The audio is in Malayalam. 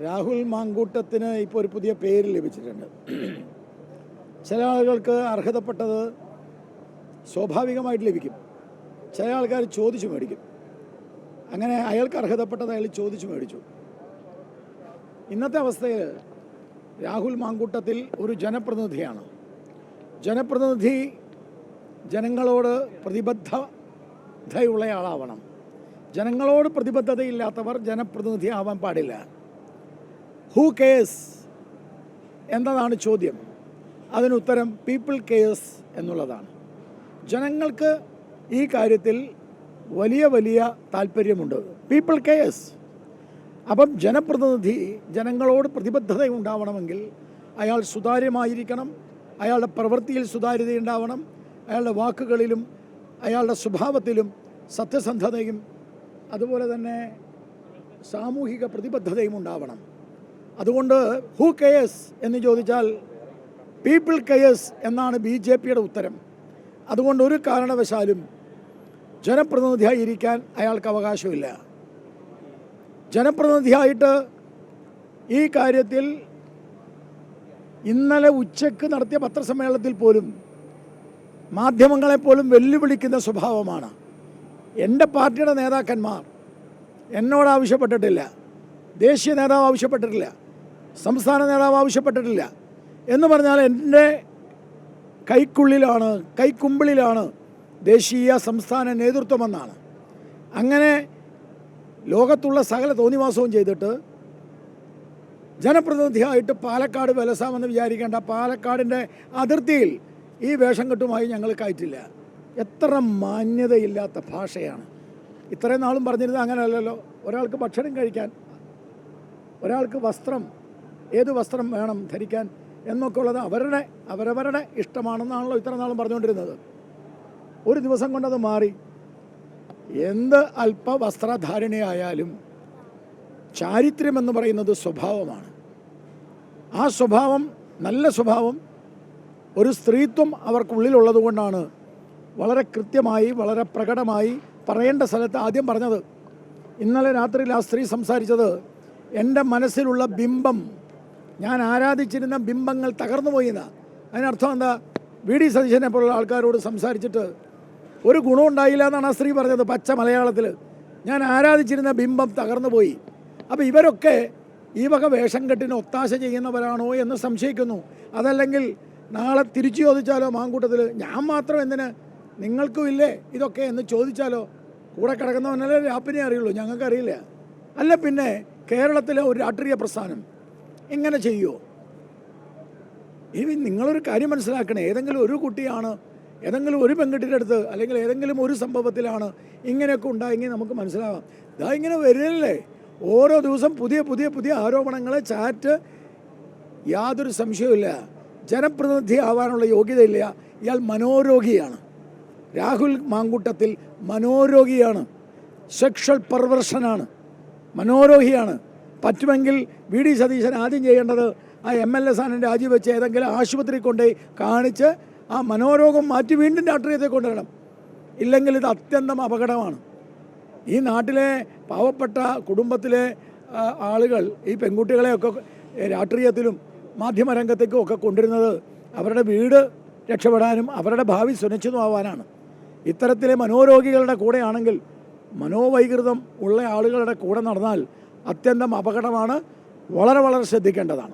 രാഹുൽ മാങ്കൂട്ടത്തിന് ഇപ്പോൾ ഒരു പുതിയ പേര് ലഭിച്ചിട്ടുണ്ട്. ചില ആളുകൾക്ക് അർഹതപ്പെട്ടത് സ്വാഭാവികമായിട്ട് ലഭിക്കും, ചില ആൾക്കാർ ചോദിച്ചു മേടിക്കും. അങ്ങനെ അയാൾക്ക് അർഹതപ്പെട്ടത് അയാൾ ചോദിച്ചു മേടിച്ചു. ഇന്നത്തെ അവസ്ഥയിൽ രാഹുൽ മാങ്കൂട്ടത്തിൽ ഒരു ജനപ്രതിനിധിയാണ്. ജനപ്രതിനിധി ജനങ്ങളോട് പ്രതിബദ്ധതയുള്ള ആളാവണം. ജനങ്ങളോട് പ്രതിബദ്ധതയില്ലാത്തവർ ജനപ്രതിനിധി ആവാൻ പാടില്ല. ഹൂ കെയേഴ്സ് എന്നതാണ് ചോദ്യം. അതിനുത്തരം പീപ്പിൾ കെയേഴ്സ് എന്നുള്ളതാണ്. ജനങ്ങൾക്ക് ഈ കാര്യത്തിൽ വലിയ വലിയ താല്പര്യമുണ്ട്. People cares. അപ്പം ജനപ്രതിനിധി ജനങ്ങളോട് പ്രതിബദ്ധത ഉണ്ടാവണമെങ്കിൽ അയാൾ സുതാര്യമായിരിക്കണം, അയാളുടെ പ്രവൃത്തിയിൽ സുതാര്യതയുണ്ടാവണം, അയാളുടെ വാക്കുകളിലും അയാളുടെ സ്വഭാവത്തിലും സത്യസന്ധതയും അതുപോലെ തന്നെ സാമൂഹിക പ്രതിബദ്ധതയും ഉണ്ടാവണം. അതുകൊണ്ട് ഹൂ കെയേഴ്സ് എന്ന് ചോദിച്ചാൽ പീപ്പിൾ കെയേഴ്സ് എന്നാണ് BJPയുടെ ഉത്തരം. അതുകൊണ്ട് ഒരു കാരണവശാലും ജനപ്രതിനിധിയായി ഇരിക്കാൻ അയാൾക്ക് അവകാശമില്ല. ജനപ്രതിനിധിയായിട്ട് ഈ കാര്യത്തിൽ ഇന്നലെ ഉച്ചയ്ക്ക് നടത്തിയ പത്രസമ്മേളനത്തിൽ പോലും മാധ്യമങ്ങളെപ്പോലും വെല്ലുവിളിക്കുന്ന സ്വഭാവമാണ്. എൻ്റെ പാർട്ടിയുടെ നേതാക്കന്മാർ എന്നോട് ആവശ്യപ്പെട്ടിട്ടില്ല, ദേശീയ നേതാവ് ആവശ്യപ്പെട്ടിട്ടില്ല, സംസ്ഥാന നേതാവ് ആവശ്യപ്പെട്ടിട്ടില്ല എന്ന് പറഞ്ഞാൽ എൻ്റെ കൈക്കുമ്പിളിലാണ് ദേശീയ സംസ്ഥാന നേതൃത്വമെന്നാണ്. അങ്ങനെ ലോകത്തുള്ള സകല തോന്നിവാസവും ചെയ്തിട്ട് ജനപ്രതിനിധിയായിട്ട് പാലക്കാട് വിലസാമെന്ന് വിചാരിക്കേണ്ട. പാലക്കാടിൻ്റെ അതിർത്തിയിൽ ഈ വേഷം കെട്ടുമായി ഞങ്ങൾ കയറ്റില്ല. എത്ര മാന്യതയില്ലാത്ത ഭാഷയാണ്. ഇത്രയും നാളും പറഞ്ഞിരുന്നത് അങ്ങനെയല്ലല്ലോ. ഒരാൾക്ക് ഭക്ഷണം കഴിക്കാൻ, ഒരാൾക്ക് വസ്ത്രം, ഏത് വസ്ത്രം വേണം ധരിക്കാൻ എന്നൊക്കെ ഉള്ളത് അവരവരുടെ ഇഷ്ടമാണെന്നാണല്ലോ ഇത്ര നാളും പറഞ്ഞുകൊണ്ടിരുന്നത്. ഒരു ദിവസം കൊണ്ടത് മാറി. എന്ത് അല്പ വസ്ത്രധാരണയായാലും ചാരിത്ര്യമെന്ന് പറയുന്നത് സ്വഭാവമാണ്. ആ സ്വഭാവം, നല്ല സ്വഭാവം, ഒരു സ്ത്രീത്വം അവർക്കുള്ളിലുള്ളത് കൊണ്ടാണ് വളരെ കൃത്യമായി വളരെ പ്രകടമായി പറയേണ്ട സ്ഥലത്ത് ആദ്യം പറഞ്ഞത്. ഇന്നലെ രാത്രിയിൽ ആ സ്ത്രീ സംസാരിച്ചത് എൻ്റെ മനസ്സിലുള്ള ബിംബം, ഞാൻ ആരാധിച്ചിരുന്ന ബിംബങ്ങൾ തകർന്നു എന്നാ. അതിനർത്ഥം എന്താ? VD സതീശനെ പോലുള്ള ആൾക്കാരോട് സംസാരിച്ചിട്ട് ഒരു ഗുണമുണ്ടായില്ല എന്നാണ് ആ സ്ത്രീ പറഞ്ഞത് പച്ച മലയാളത്തിൽ. ഞാൻ ആരാധിച്ചിരുന്ന ബിംബം തകർന്നു പോയി. അപ്പോൾ ഇവരൊക്കെ ഈ വക വേഷം കെട്ടിന് ഒത്താശ ചെയ്യുന്നവരാണോ എന്ന് സംശയിക്കുന്നു. അതല്ലെങ്കിൽ നാളെ തിരിച്ചു ചോദിച്ചാലോ മാങ്കൂട്ടത്തിൽ ഞാൻ മാത്രം എന്തിന്, നിങ്ങൾക്കും ഇല്ലേ ഇതൊക്കെ എന്ന് ചോദിച്ചാലോ? കൂടെ കിടക്കുന്നവനല്ലേ രാപ്പിനെ അറിയുള്ളൂ, ഞങ്ങൾക്കറിയില്ല. അല്ല പിന്നെ കേരളത്തിലെ ഒരു രാഷ്ട്രീയ പ്രസ്ഥാനം ഇങ്ങനെ ചെയ്യുമോ? ഇനി നിങ്ങളൊരു കാര്യം മനസ്സിലാക്കണേ. ഏതെങ്കിലും ഒരു കുട്ടിയാണ്, ഏതെങ്കിലും ഒരു പെൺകുട്ടിയുടെ അടുത്ത് അല്ലെങ്കിൽ ഏതെങ്കിലും ഒരു സംഭവത്തിലാണ് ഇങ്ങനെയൊക്കെ ഉണ്ടായെങ്കിൽ നമുക്ക് മനസ്സിലാവാം. ഇതാ ഇങ്ങനെ വരില്ലേ ഓരോ ദിവസം പുതിയ പുതിയ പുതിയ ആരോപണങ്ങൾ, ചാറ്റ്. യാതൊരു സംശയവുമില്ല, ജനപ്രതിനിധി ആവാനുള്ള യോഗ്യതയില്ല. ഇയാൾ മനോരോഗിയാണ്. രാഹുൽ മാങ്കൂട്ടത്തിൽ മനോരോഗിയാണ്, സെക്ഷൽ പെർവേർഷനാണ്, മനോരോഗിയാണ്. പറ്റുമെങ്കിൽ VD സതീശൻ ആദ്യം ചെയ്യേണ്ടത് ആ MLA സ്ഥാനം രാജിവെച്ച് ഏതെങ്കിലും ആശുപത്രി കൊണ്ടുപോയി കാണിച്ച് ആ മനോരോഗം മാറ്റി വീണ്ടും രാഷ്ട്രീയത്തെ കൊണ്ടുവരണം. ഇല്ലെങ്കിൽ ഇത് അത്യന്തം അപകടമാണ്. ഈ നാട്ടിലെ പാവപ്പെട്ട കുടുംബത്തിലെ ആളുകൾ ഈ പെൺകുട്ടികളെയൊക്കെ രാഷ്ട്രീയത്തിലും മാധ്യമരംഗത്തേക്കും ഒക്കെ കൊണ്ടുവരുന്നത് അവരുടെ വീട് രക്ഷപ്പെടാനും അവരുടെ ഭാവി സുരക്ഷിതമാവാനാണ്. ഇത്തരത്തിലെ മനോരോഗികളുടെ കൂടെയാണെങ്കിൽ, മനോവൈകൃതം ഉള്ള ആളുകളുടെ കൂടെ നടന്നാൽ അത്യന്തം അപകടമാണ്. വളരെ വളരെ ശ്രദ്ധിക്കേണ്ടതാണ്.